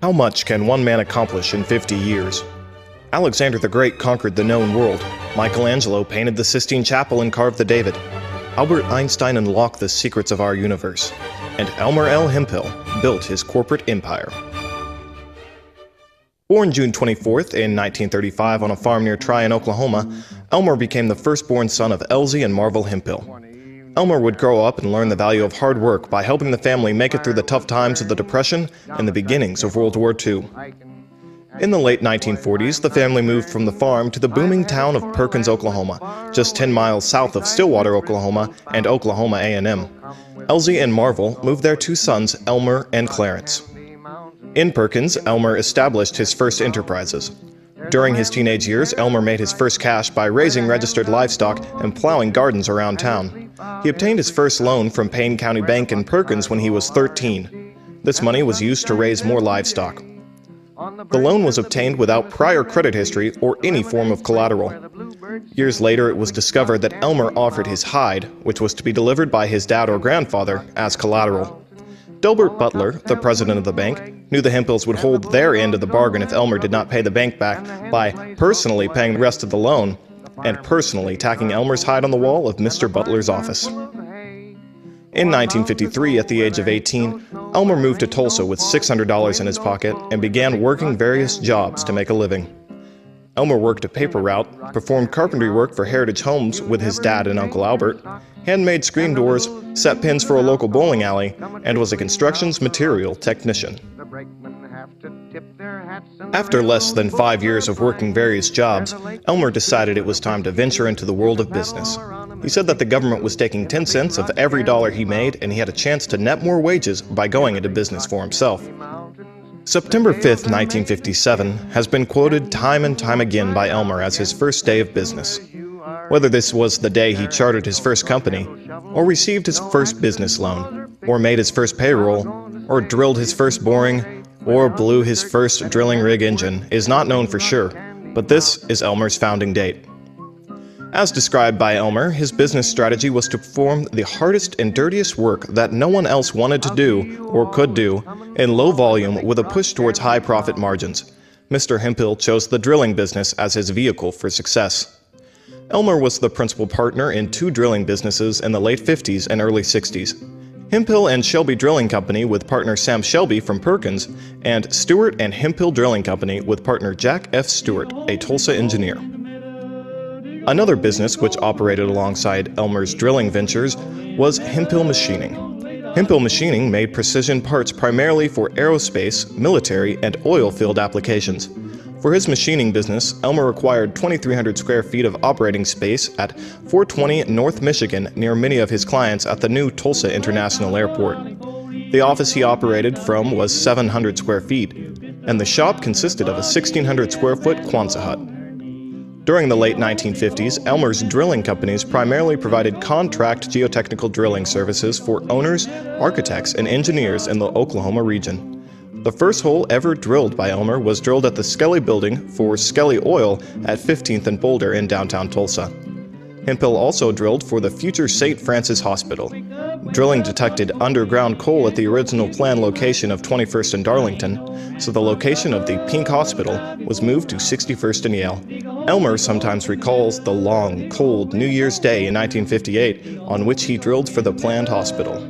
How much can one man accomplish in 50 years? Alexander the Great conquered the known world. Michelangelo painted the Sistine Chapel and carved the David. Albert Einstein unlocked the secrets of our universe. And Elmer L. Hemphill built his corporate empire. Born June 24th in 1935 on a farm near Tryon, Oklahoma, Elmer became the firstborn son of Elsie and Marvel Hemphill. Elmer would grow up and learn the value of hard work by helping the family make it through the tough times of the Depression and the beginnings of World War II. In the late 1940s, the family moved from the farm to the booming town of Perkins, Oklahoma, just 10 miles south of Stillwater, Oklahoma, and Oklahoma A&M. Elsie and Marvel moved their two sons, Elmer and Clarence. In Perkins, Elmer established his first enterprises. During his teenage years, Elmer made his first cash by raising registered livestock and plowing gardens around town. He obtained his first loan from Payne County Bank in Perkins when he was 13. This money was used to raise more livestock. The loan was obtained without prior credit history or any form of collateral. Years later, it was discovered that Elmer offered his hide, which was to be delivered by his dad or grandfather, as collateral. Delbert Butler, the president of the bank, knew the Hemphills would hold their end of the bargain if Elmer did not pay the bank back by personally paying the rest of the loan and personally tacking Elmer's hide on the wall of Mr. Butler's office. In 1953, at the age of 18, Elmer moved to Tulsa with $600 in his pocket and began working various jobs to make a living. Elmer worked a paper route, performed carpentry work for Heritage Homes with his dad and Uncle Albert, handmade screen doors, set pins for a local bowling alley, and was a constructions material technician. After less than 5 years of working various jobs, Elmer decided it was time to venture into the world of business. He said that the government was taking 10 cents of every dollar he made, and he had a chance to net more wages by going into business for himself. September 5, 1957, has been quoted time and time again by Elmer as his first day of business. Whether this was the day he chartered his first company, or received his first business loan, or made his first payroll, or drilled his first boring, or blew his first drilling rig engine, is not known for sure, but this is Elmer's founding date. As described by Elmer, his business strategy was to perform the hardest and dirtiest work that no one else wanted to do or could do in low volume with a push towards high profit margins. Mr. Hemphill chose the drilling business as his vehicle for success. Elmer was the principal partner in 2 drilling businesses in the late 50s and early 60s. Hemphill and Shelby Drilling Company with partner Sam Shelby from Perkins, and Stewart and Hemphill Drilling Company with partner Jack F. Stewart, a Tulsa engineer. Another business which operated alongside Elmer's drilling ventures was Hemphill Machining. Hemphill Machining made precision parts primarily for aerospace, military, and oil field applications. For his machining business, Elmer acquired 2,300 square feet of operating space at 420 North Michigan near many of his clients at the new Tulsa International Airport. The office he operated from was 700 square feet, and the shop consisted of a 1,600 square foot Quonset hut. During the late 1950s, Elmer's drilling companies primarily provided contract geotechnical drilling services for owners, architects, and engineers in the Oklahoma region. The first hole ever drilled by Elmer was drilled at the Skelly Building for Skelly Oil at 15th and Boulder in downtown Tulsa. Hemphill also drilled for the future St. Francis Hospital. Drilling detected underground coal at the original planned location of 21st and Darlington, so the location of the Pink Hospital was moved to 61st and Yale. Elmer sometimes recalls the long, cold New Year's Day in 1958 on which he drilled for the planned hospital.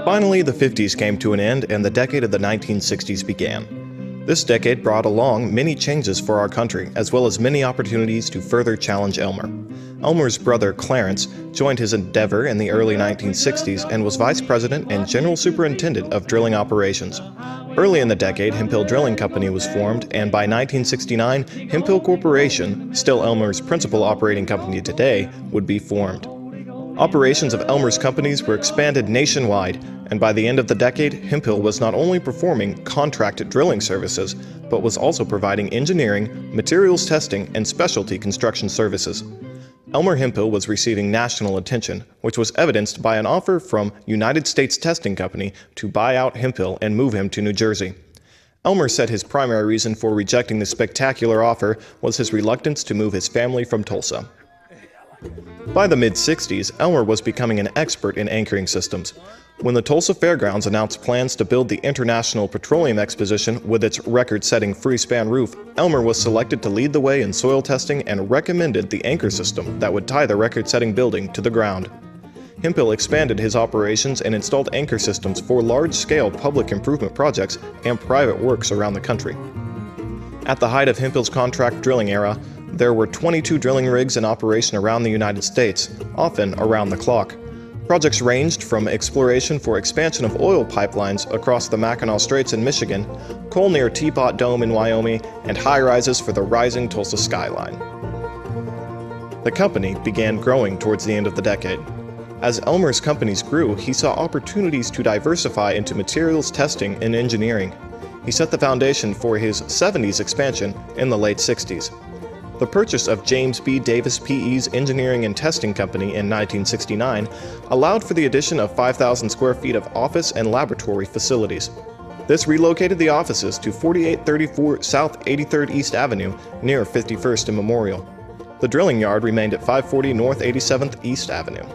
Finally, the 50s came to an end and the decade of the 1960s began. This decade brought along many changes for our country, as well as many opportunities to further challenge Elmer. Elmer's brother, Clarence, joined his endeavor in the early 1960s and was vice president and general superintendent of drilling operations. Early in the decade, Hemphill Drilling Company was formed, and by 1969, Hemphill Corporation, still Elmer's principal operating company today, would be formed. Operations of Elmer's companies were expanded nationwide, and by the end of the decade, Hemphill was not only performing contract drilling services, but was also providing engineering, materials testing, and specialty construction services. Elmer Hemphill was receiving national attention, which was evidenced by an offer from United States Testing Company to buy out Hemphill and move him to New Jersey. Elmer said his primary reason for rejecting the spectacular offer was his reluctance to move his family from Tulsa. By the mid-60s, Elmer was becoming an expert in anchoring systems. When the Tulsa Fairgrounds announced plans to build the International Petroleum Exposition with its record-setting free-span roof, Elmer was selected to lead the way in soil testing and recommended the anchor system that would tie the record-setting building to the ground. Hemphill expanded his operations and installed anchor systems for large-scale public improvement projects and private works around the country. At the height of Hemphill's contract drilling era, there were 22 drilling rigs in operation around the United States, often around the clock. Projects ranged from exploration for expansion of oil pipelines across the Mackinac Straits in Michigan, coal near Teapot Dome in Wyoming, and high-rises for the rising Tulsa skyline. The company began growing towards the end of the decade. As Elmer's companies grew, he saw opportunities to diversify into materials testing and engineering. He set the foundation for his 70s expansion in the late 60s. The purchase of James B. Davis P.E.'s Engineering and Testing Company in 1969 allowed for the addition of 5,000 square feet of office and laboratory facilities. This relocated the offices to 4834 South 83rd East Avenue near 51st and Memorial. The drilling yard remained at 540 North 87th East Avenue.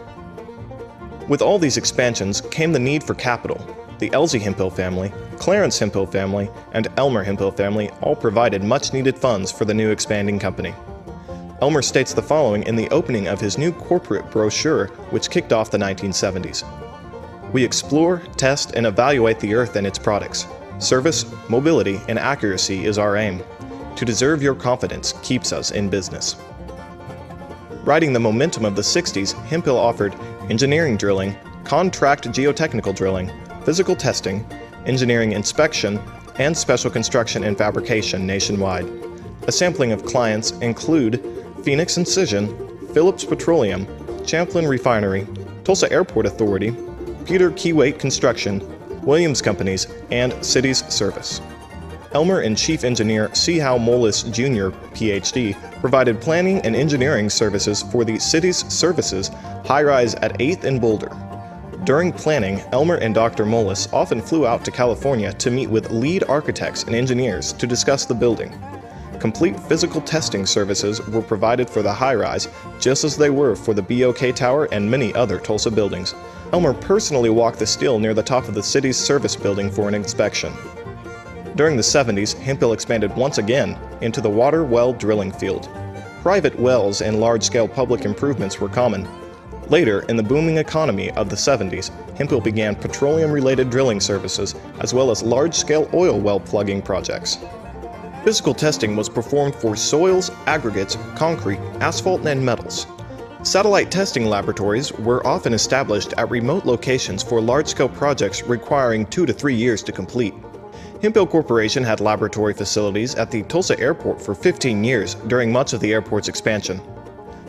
With all these expansions came the need for capital. The Elsie Hemphill family, Clarence Hemphill family, and Elmer Hemphill family all provided much-needed funds for the new expanding company. Elmer states the following in the opening of his new corporate brochure, which kicked off the 1970s. "We explore, test, and evaluate the Earth and its products. Service, mobility, and accuracy is our aim. To deserve your confidence keeps us in business." Riding the momentum of the 60s, Hemphill offered engineering drilling, contract geotechnical drilling, physical testing, engineering inspection, and special construction and fabrication nationwide. A sampling of clients include Phoenix Incision, Phillips Petroleum, Champlin Refinery, Tulsa Airport Authority, Peter Keywait Construction, Williams Companies, and Cities Service. Elmer and Chief Engineer C. Howe Moelis Jr., Ph.D., provided planning and engineering services for the Cities Services high-rise at 8th and Boulder. During planning, Elmer and Dr. Moelis often flew out to California to meet with lead architects and engineers to discuss the building. Complete physical testing services were provided for the high-rise, just as they were for the BOK Tower and many other Tulsa buildings. Elmer personally walked the steel near the top of the city's service building for an inspection. During the 70s, Hemphill expanded once again into the water well drilling field. Private wells and large-scale public improvements were common. Later, in the booming economy of the 70s, Hemphill began petroleum-related drilling services as well as large-scale oil well plugging projects. Physical testing was performed for soils, aggregates, concrete, asphalt, and metals. Satellite testing laboratories were often established at remote locations for large-scale projects requiring 2 to 3 years to complete. Hemphill Corporation had laboratory facilities at the Tulsa Airport for 15 years during much of the airport's expansion.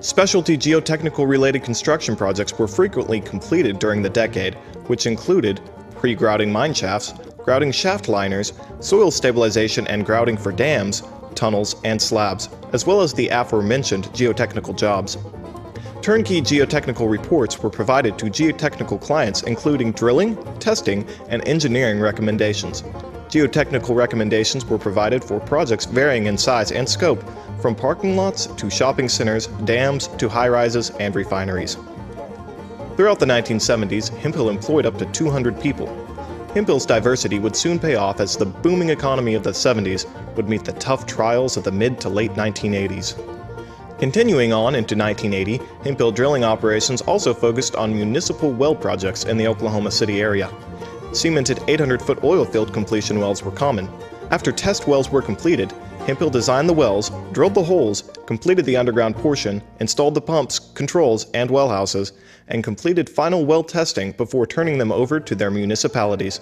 Specialty geotechnical-related construction projects were frequently completed during the decade, which included pre-grouting mine shafts, grouting shaft liners, soil stabilization and grouting for dams, tunnels, and slabs, as well as the aforementioned geotechnical jobs. Turnkey geotechnical reports were provided to geotechnical clients including drilling, testing, and engineering recommendations. Geotechnical recommendations were provided for projects varying in size and scope, from parking lots to shopping centers, dams to high-rises and refineries. Throughout the 1970s, Hemphill employed up to 200 people. Hemphill's diversity would soon pay off as the booming economy of the 70s would meet the tough trials of the mid to late 1980s. Continuing on into 1980, Hemphill drilling operations also focused on municipal well projects in the Oklahoma City area. Cemented 800-foot oil field completion wells were common. After test wells were completed, Hemphill designed the wells, drilled the holes, completed the underground portion, installed the pumps, controls, and well houses, and completed final well testing before turning them over to their municipalities.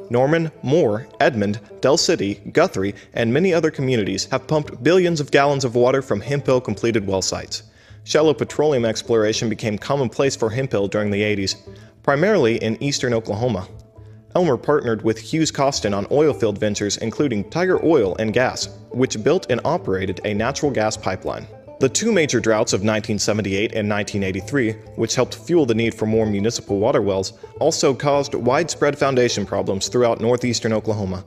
Norman, Moore, Edmond, Del City, Guthrie, and many other communities have pumped billions of gallons of water from Hemphill completed well sites. Shallow petroleum exploration became commonplace for Hemphill during the 80s, primarily in eastern Oklahoma. Elmer partnered with Hughes Costin on oilfield ventures including Tiger Oil and Gas, which built and operated a natural gas pipeline. The two major droughts of 1978 and 1983, which helped fuel the need for more municipal water wells, also caused widespread foundation problems throughout northeastern Oklahoma.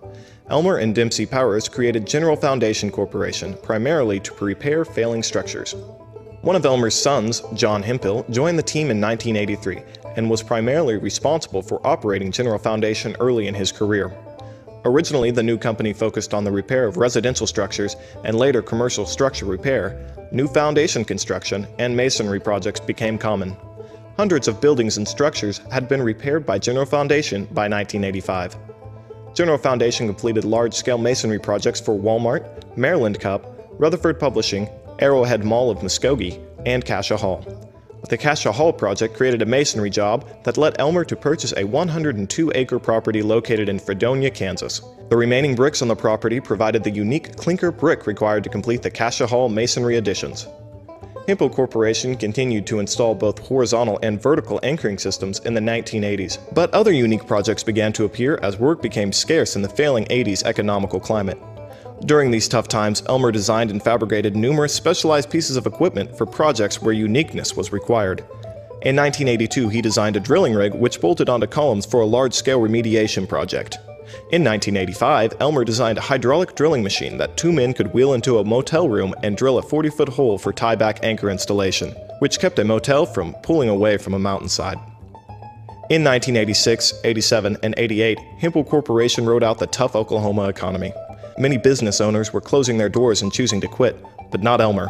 Elmer and Dempsey Powers created General Foundation Corporation, primarily to repair failing structures. One of Elmer's sons, John Hemphill, joined the team in 1983 and was primarily responsible for operating General Foundation early in his career. Originally, the new company focused on the repair of residential structures and later commercial structure repair. New foundation construction and masonry projects became common. Hundreds of buildings and structures had been repaired by General Foundation by 1985. General Foundation completed large-scale masonry projects for Walmart, Maryland Cup, Rutherford Publishing, Arrowhead Mall of Muskogee, and Cascia Hall. The Cascia Hall project created a masonry job that led Elmer to purchase a 102-acre property located in Fredonia, Kansas. The remaining bricks on the property provided the unique clinker brick required to complete the Cascia Hall masonry additions. Hemphill Corporation continued to install both horizontal and vertical anchoring systems in the 1980s, but other unique projects began to appear as work became scarce in the failing 80s economical climate. During these tough times, Elmer designed and fabricated numerous specialized pieces of equipment for projects where uniqueness was required. In 1982, he designed a drilling rig which bolted onto columns for a large-scale remediation project. In 1985, Elmer designed a hydraulic drilling machine that two men could wheel into a motel room and drill a 40-foot hole for tieback anchor installation, which kept a motel from pulling away from a mountainside. In 1986, 87, and 88, Hemphill Corporation rode out the tough Oklahoma economy. Many business owners were closing their doors and choosing to quit, but not Elmer.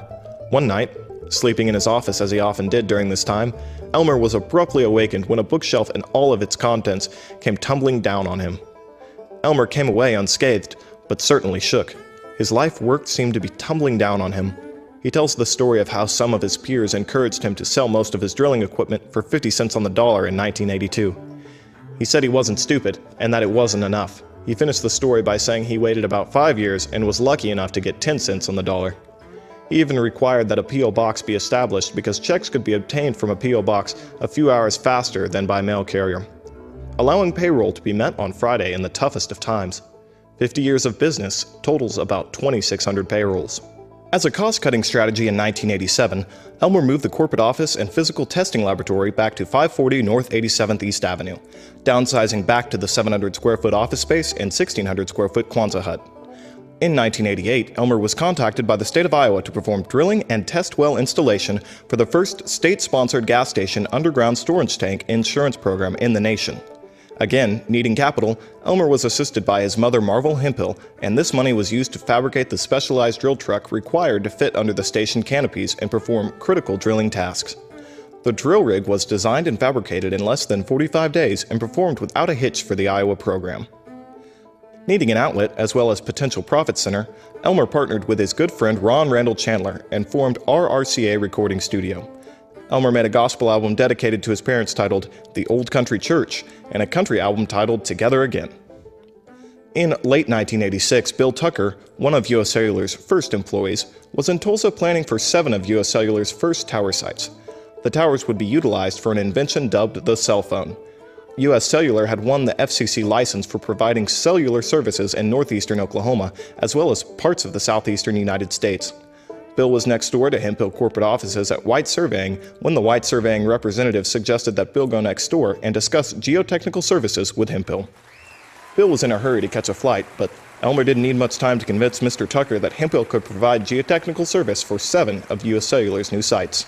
One night, sleeping in his office as he often did during this time, Elmer was abruptly awakened when a bookshelf and all of its contents came tumbling down on him. Elmer came away unscathed, but certainly shook. His life work seemed to be tumbling down on him. He tells the story of how some of his peers encouraged him to sell most of his drilling equipment for 50 cents on the dollar in 1982. He said he wasn't stupid, and that it wasn't enough. He finished the story by saying he waited about 5 years and was lucky enough to get 10 cents on the dollar. He even required that a P.O. box be established because checks could be obtained from a P.O. box a few hours faster than by mail carrier, allowing payroll to be met on Friday in the toughest of times. 50 years of business totals about 2,600 payrolls. As a cost-cutting strategy in 1987, Elmer moved the corporate office and physical testing laboratory back to 540 North 87th East Avenue, downsizing back to the 700-square-foot office space and 1,600-square-foot Quonset hut. In 1988, Elmer was contacted by the state of Iowa to perform drilling and test well installation for the first state-sponsored gas station underground storage tank insurance program in the nation. Again, needing capital, Elmer was assisted by his mother Marvel Hemphill, and this money was used to fabricate the specialized drill truck required to fit under the station canopies and perform critical drilling tasks. The drill rig was designed and fabricated in less than 45 days and performed without a hitch for the Iowa program. Needing an outlet as well as potential profit center, Elmer partnered with his good friend Ron Randall Chandler and formed RRCA Recording Studio. Elmer made a gospel album dedicated to his parents titled The Old Country Church and a country album titled Together Again. In late 1986, Bill Tucker, one of U.S. Cellular's first employees, was in Tulsa planning for 7 of U.S. Cellular's first tower sites. The towers would be utilized for an invention dubbed the cell phone. U.S. Cellular had won the FCC license for providing cellular services in northeastern Oklahoma, as well as parts of the southeastern United States. Bill was next door to Hemphill corporate offices at White Surveying when the White Surveying representative suggested that Bill go next door and discuss geotechnical services with Hemphill. Bill was in a hurry to catch a flight, but Elmer didn't need much time to convince Mr. Tucker that Hemphill could provide geotechnical service for 7 of U.S. Cellular's new sites.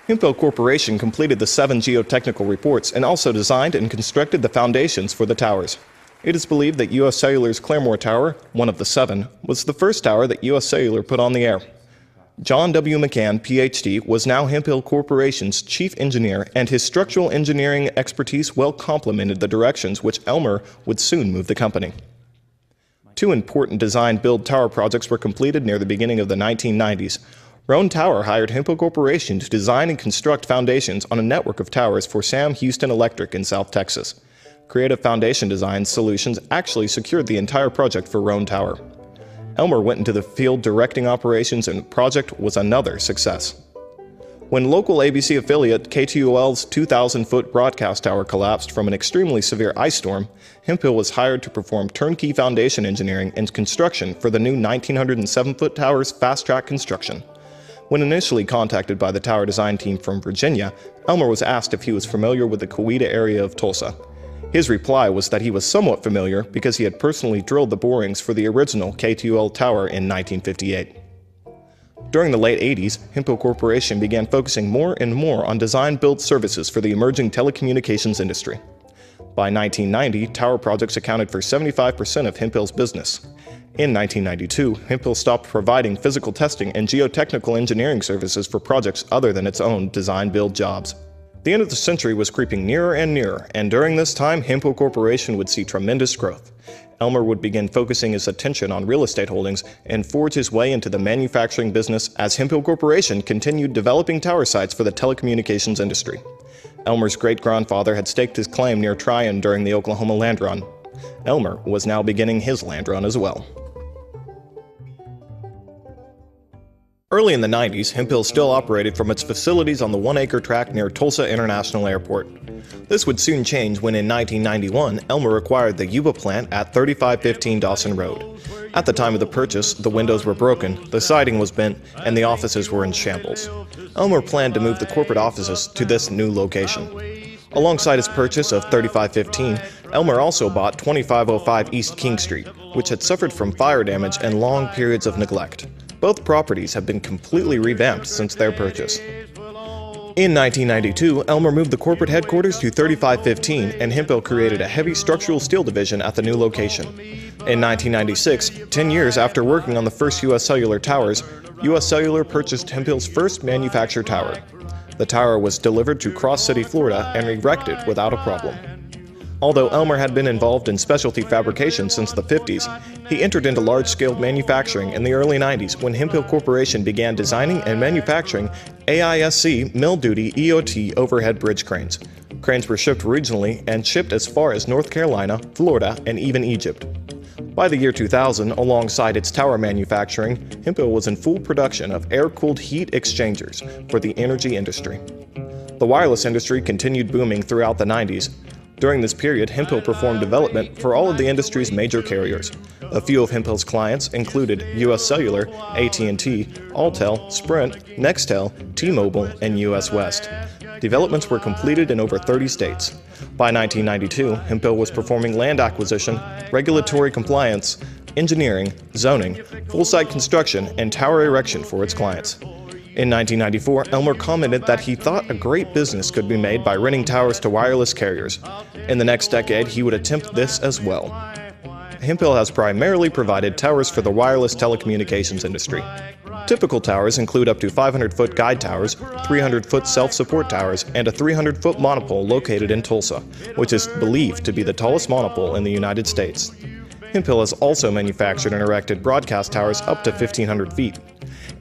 Hemphill Corporation completed the 7 geotechnical reports and also designed and constructed the foundations for the towers. It is believed that U.S. Cellular's Claremore Tower, one of the 7, was the first tower that U.S. Cellular put on the air. John W. McCann, Ph.D., was now Hemphill Corporation's chief engineer, and his structural engineering expertise well complemented the directions which Elmer would soon move the company. 2 important design-build tower projects were completed near the beginning of the 1990s. Roan Tower hired Hemphill Corporation to design and construct foundations on a network of towers for Sam Houston Electric in South Texas. Creative Foundation Design Solutions actually secured the entire project for Roan Tower. Elmer went into the field directing operations and the project was another success. When local ABC affiliate KTOL's 2,000-foot broadcast tower collapsed from an extremely severe ice storm, Hemphill was hired to perform turnkey foundation engineering and construction for the new 1,907-foot tower's fast-track construction. When initially contacted by the tower design team from Virginia, Elmer was asked if he was familiar with the Coweta area of Tulsa. His reply was that he was somewhat familiar because he had personally drilled the borings for the original KTOL tower in 1958. During the late 80s, Hemphill Corporation began focusing more and more on design-build services for the emerging telecommunications industry. By 1990, tower projects accounted for 75% of Hemphill's business. In 1992, Hemphill stopped providing physical testing and geotechnical engineering services for projects other than its own design-build jobs. The end of the century was creeping nearer and nearer, and during this time, Hemphill Corporation would see tremendous growth. Elmer would begin focusing his attention on real estate holdings and forge his way into the manufacturing business as Hemphill Corporation continued developing tower sites for the telecommunications industry. Elmer's great-grandfather had staked his claim near Tryon during the Oklahoma land run. Elmer was now beginning his land run as well. Early in the 90s, Hemphill still operated from its facilities on the one-acre tract near Tulsa International Airport. This would soon change when in 1991, Elmer acquired the Yuba plant at 3515 Dawson Road. At the time of the purchase, the windows were broken, the siding was bent, and the offices were in shambles. Elmer planned to move the corporate offices to this new location. Alongside his purchase of 3515, Elmer also bought 2505 East King Street, which had suffered from fire damage and long periods of neglect. Both properties have been completely revamped since their purchase. In 1992, Elmer moved the corporate headquarters to 3515, and Hemphill created a heavy structural steel division at the new location. In 1996, 10 years after working on the first U.S. Cellular towers, U.S. Cellular purchased Hemphill's first manufactured tower. The tower was delivered to Cross City, Florida, and erected without a problem. Although Elmer had been involved in specialty fabrication since the 50s, he entered into large-scale manufacturing in the early 90s when Hemphill Corporation began designing and manufacturing AISC mill-duty EOT overhead bridge cranes. Cranes were shipped regionally and shipped as far as North Carolina, Florida, and even Egypt. By the year 2000, alongside its tower manufacturing, Hemphill was in full production of air-cooled heat exchangers for the energy industry. The wireless industry continued booming throughout the 90s. During this period, Hemphill performed development for all of the industry's major carriers. A few of Hemphill's clients included U.S. Cellular, AT&T, Alltel, Sprint, Nextel, T-Mobile, and U.S. West. Developments were completed in over 30 states. By 1992, Hemphill was performing land acquisition, regulatory compliance, engineering, zoning, full-site construction, and tower erection for its clients. In 1994, Elmer commented that he thought a great business could be made by renting towers to wireless carriers. In the next decade, he would attempt this as well. Hemphill has primarily provided towers for the wireless telecommunications industry. Typical towers include up to 500-foot guide towers, 300-foot self-support towers, and a 300-foot monopole located in Tulsa, which is believed to be the tallest monopole in the United States. Hemphill has also manufactured and erected broadcast towers up to 1,500 feet.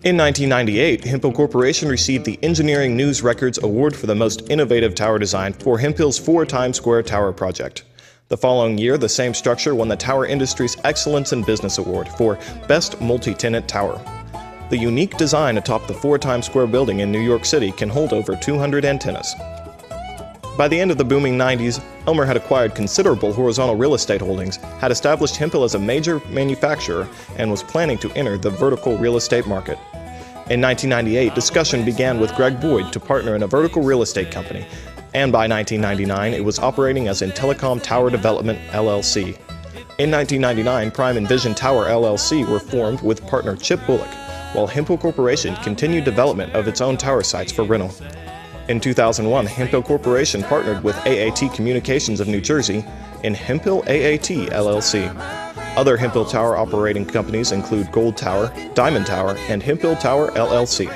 In 1998, Hemphill Corporation received the Engineering News Records Award for the most innovative tower design for Hemphill's 4 Times Square Tower project. The following year, the same structure won the Tower Industry's Excellence in Business Award for Best Multi-Tenant Tower. The unique design atop the 4 Times Square building in New York City can hold over 200 antennas. By the end of the booming 90s, Elmer had acquired considerable horizontal real estate holdings, had established Hemphill as a major manufacturer, and was planning to enter the vertical real estate market. In 1998, discussion began with Greg Boyd to partner in a vertical real estate company, and by 1999, it was operating as Intellicom Tower Development, LLC. In 1999, Prime and Vision Tower, LLC were formed with partner Chip Bullock, while Hemphill Corporation continued development of its own tower sites for rental. In 2001, Hemphill Corporation partnered with AAT Communications of New Jersey in Hemphill AAT LLC. Other Hemphill Tower operating companies include Gold Tower, Diamond Tower, and Hemphill Tower LLC.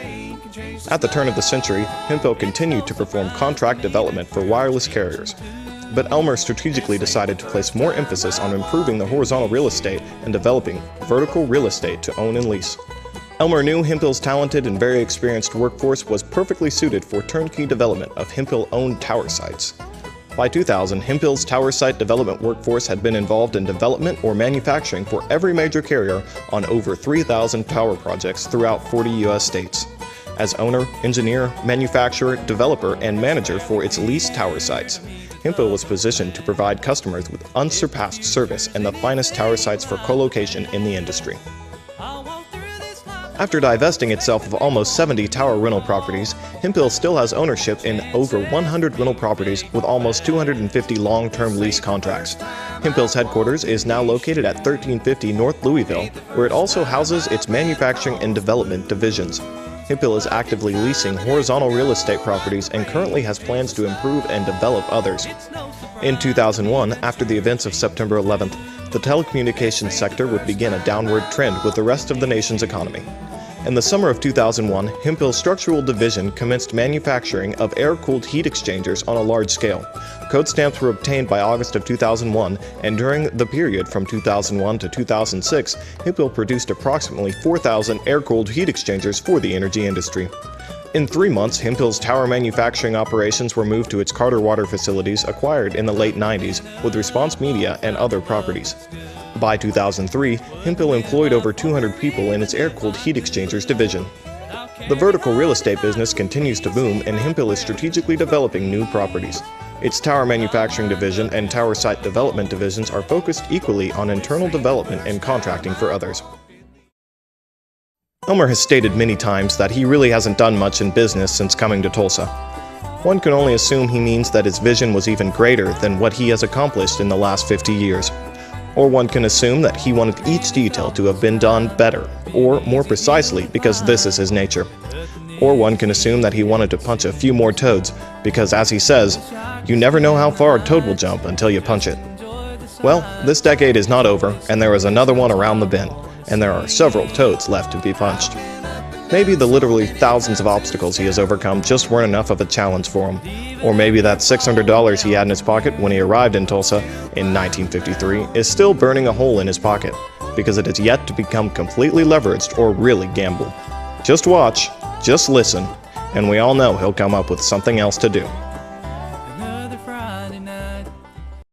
At the turn of the century, Hemphill continued to perform contract development for wireless carriers. But Elmer strategically decided to place more emphasis on improving the horizontal real estate and developing vertical real estate to own and lease. Elmer knew Hemphill's talented and very experienced workforce was perfectly suited for turnkey development of Hemphill-owned tower sites. By 2000, Hemphill's tower site development workforce had been involved in development or manufacturing for every major carrier on over 3,000 tower projects throughout 40 U.S. states. as owner, engineer, manufacturer, developer, and manager for its leased tower sites. Hemphill was positioned to provide customers with unsurpassed service and the finest tower sites for co-location in the industry. After divesting itself of almost 70 tower rental properties, Hemphill still has ownership in over 100 rental properties with almost 250 long-term lease contracts. Hemphill's headquarters is now located at 1350 North Louisville, where it also houses its manufacturing and development divisions. Hemphill is actively leasing horizontal real estate properties and currently has plans to improve and develop others. In 2001, after the events of September 11th, the telecommunications sector would begin a downward trend with the rest of the nation's economy. In the summer of 2001, Hemphill's structural division commenced manufacturing of air-cooled heat exchangers on a large scale. Code stamps were obtained by August of 2001, and during the period from 2001 to 2006, Hemphill produced approximately 4,000 air-cooled heat exchangers for the energy industry. In 3 months, Hemphill's tower manufacturing operations were moved to its Carter Water facilities acquired in the late 90s with Response Media and other properties. By 2003, Hemphill employed over 200 people in its air-cooled heat exchangers division. The vertical real estate business continues to boom, and Hemphill is strategically developing new properties. Its tower manufacturing division and tower site development divisions are focused equally on internal development and contracting for others. Elmer has stated many times that he really hasn't done much in business since coming to Tulsa. One can only assume he means that his vision was even greater than what he has accomplished in the last 50 years. Or one can assume that he wanted each detail to have been done better, or more precisely, because this is his nature. Or one can assume that he wanted to punch a few more toads, because as he says, you never know how far a toad will jump until you punch it. Well, this decade is not over, and there is another one around the bend, and there are several toads left to be punched. Maybe the literally thousands of obstacles he has overcome just weren't enough of a challenge for him. Or maybe that $600 he had in his pocket when he arrived in Tulsa in 1953 is still burning a hole in his pocket, because it has yet to become completely leveraged or really gamble. Just watch, just listen, and we all know he'll come up with something else to do.